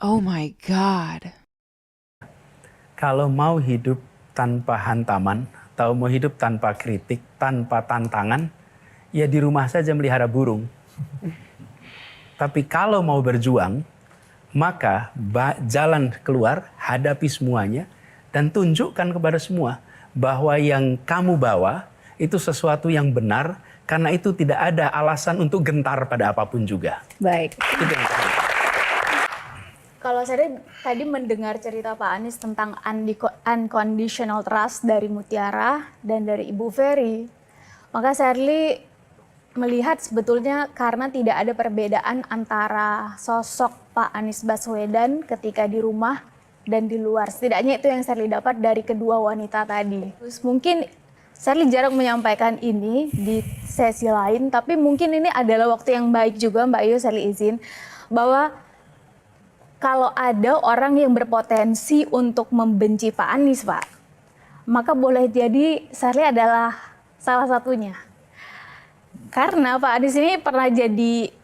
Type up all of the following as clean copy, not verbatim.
Oh my God. Kalau mau hidup tanpa hantaman, atau mau hidup tanpa kritik, tanpa tantangan, ya di rumah saja melihara burung. Tapi kalau mau berjuang, maka jalan keluar, hadapi semuanya, dan tunjukkan kepada semua bahwa yang kamu bawa itu sesuatu yang benar, karena itu tidak ada alasan untuk gentar pada apapun juga. Baik. Itu yang pertama. Kalau saya tadi mendengar cerita Pak Anies tentang unconditional trust dari Mutiara dan dari Ibu Ferry, maka Sherly melihat sebetulnya karena tidak ada perbedaan antara sosok Pak Anies Baswedan ketika di rumah dan di luar. Setidaknya itu yang Sherly dapat dari kedua wanita tadi. Terus mungkin Sherly jarang menyampaikan ini di sesi lain, tapi mungkin ini adalah waktu yang baik juga Mbak Ayu, Sherly izin, bahwa kalau ada orang yang berpotensi untuk membenci Pak Anies, Pak, maka boleh jadi Sherly adalah salah satunya. Karena Pak Anies ini pernah jadi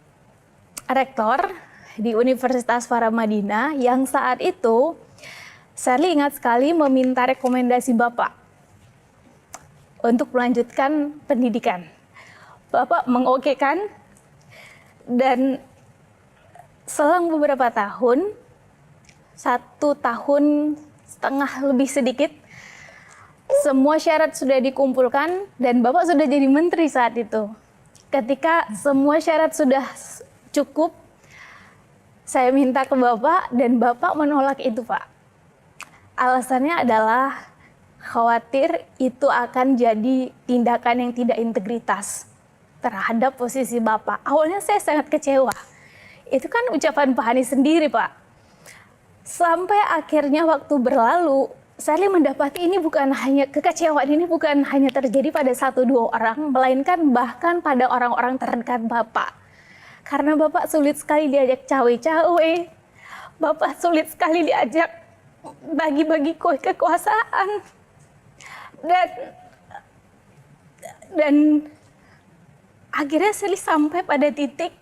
rektor di Universitas Paramadina yang saat itu Sherly ingat sekali meminta rekomendasi Bapak untuk melanjutkan pendidikan. Bapak mengokekan dan selang beberapa tahun, 1,5 tahun lebih sedikit, semua syarat sudah dikumpulkan dan Bapak sudah jadi menteri saat itu. Ketika semua syarat sudah cukup, saya minta ke Bapak dan Bapak menolak itu, Pak. Alasannya adalah khawatir itu akan jadi tindakan yang tidak integritas terhadap posisi Bapak. Awalnya saya sangat kecewa. Itu kan ucapan Pak Anies sendiri, Pak. Sampai akhirnya waktu berlalu, Sherly mendapati ini bukan hanya kekecewaan ini bukan hanya terjadi pada 1-2 orang, melainkan bahkan pada orang-orang terdekat Bapak. Karena Bapak sulit sekali diajak cawe-cawe, Bapak sulit sekali diajak bagi-bagi kekuasaan, dan akhirnya Sherly sampai pada titik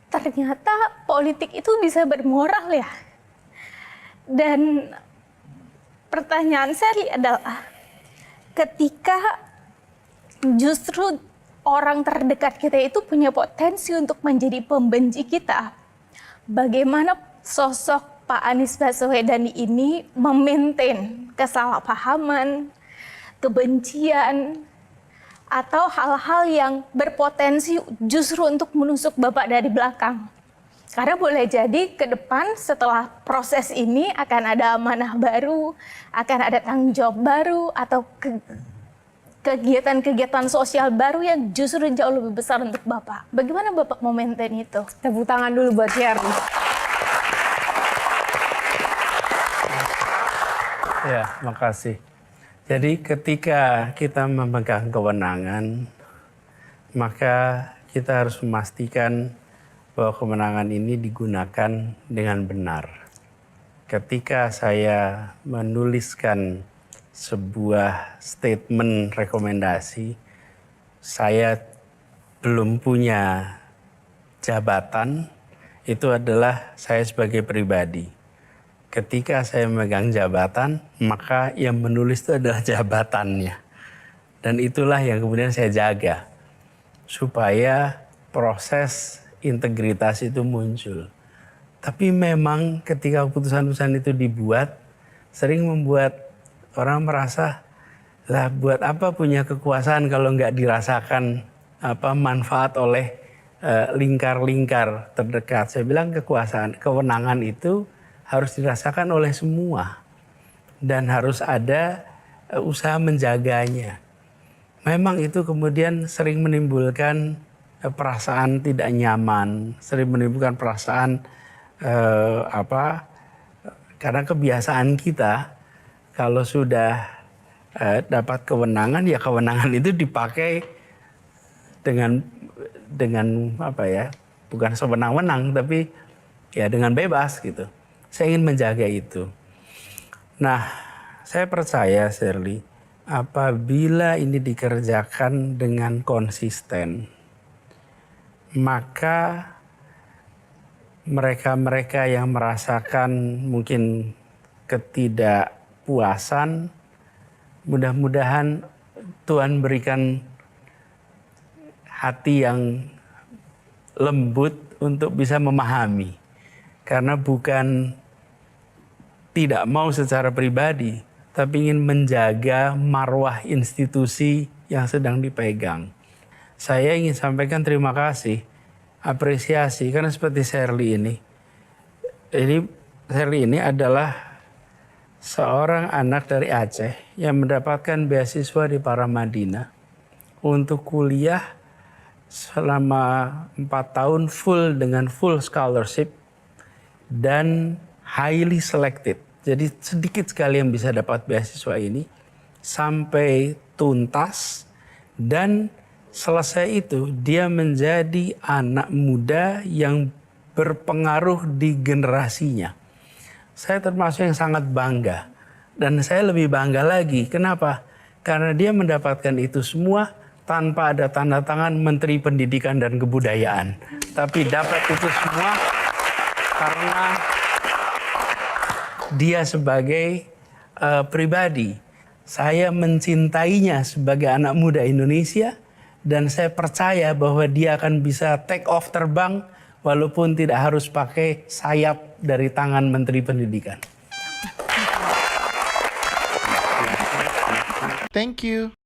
ternyata politik itu bisa bermoral ya. Dan pertanyaan Sherly adalah ketika justru orang terdekat kita itu punya potensi untuk menjadi pembenci kita, bagaimana sosok Pak Anies Baswedan ini memaintain kesalahpahaman, kebencian, atau hal-hal yang berpotensi justru untuk menusuk Bapak dari belakang. Karena boleh jadi ke depan setelah proses ini akan ada amanah baru, akan ada tanggung jawab baru, atau kegiatan-kegiatan sosial baru yang justru jauh lebih besar untuk Bapak. Bagaimana Bapak mau maintain itu? Tepuk tangan dulu buat Sherly. Ya, makasih. Jadi ketika kita memegang kewenangan, maka kita harus memastikan bahwa kemenangan ini digunakan dengan benar. Ketika saya menuliskan sebuah statement rekomendasi, saya belum punya jabatan, itu adalah saya sebagai pribadi. Ketika saya memegang jabatan, maka yang menulis itu adalah jabatannya. Dan itulah yang kemudian saya jaga, supaya proses integritas itu muncul. Tapi memang ketika keputusan-keputusan itu dibuat, sering membuat orang merasa, lah buat apa punya kekuasaan kalau nggak dirasakan manfaat oleh lingkar-lingkar terdekat. Saya bilang kewenangan itu harus dirasakan oleh semua. Dan harus ada usaha menjaganya. Memang itu kemudian sering menimbulkan perasaan tidak nyaman, sering menimbulkan perasaan karena kebiasaan kita kalau sudah dapat kewenangan, ya kewenangan itu dipakai dengan bukan sewenang-wenang, tapi ya dengan bebas gitu. Saya ingin menjaga itu. Nah, saya percaya Sherly, apabila ini dikerjakan dengan konsisten, maka mereka-mereka yang merasakan mungkin ketidakpuasan, mudah-mudahan Tuhan berikan hati yang lembut untuk bisa memahami. Karena bukan tidak mau secara pribadi, tapi ingin menjaga marwah institusi yang sedang dipegang. Saya ingin sampaikan terima kasih, apresiasi, karena seperti Shirley ini adalah seorang anak dari Aceh yang mendapatkan beasiswa di Paramadina untuk kuliah selama 4 tahun full dengan full scholarship dan highly selected. Jadi sedikit sekali yang bisa dapat beasiswa ini sampai tuntas, dan selesai itu dia menjadi anak muda yang berpengaruh di generasinya. Saya termasuk yang sangat bangga, dan saya lebih bangga lagi. Kenapa? Karena dia mendapatkan itu semua tanpa ada tanda tangan Menteri Pendidikan dan Kebudayaan. Tapi dapat itu semua karena dia sebagai pribadi. Saya mencintainya sebagai anak muda Indonesia, dan saya percaya bahwa dia akan bisa take off terbang walaupun tidak harus pakai sayap dari tangan Menteri Pendidikan. Thank you.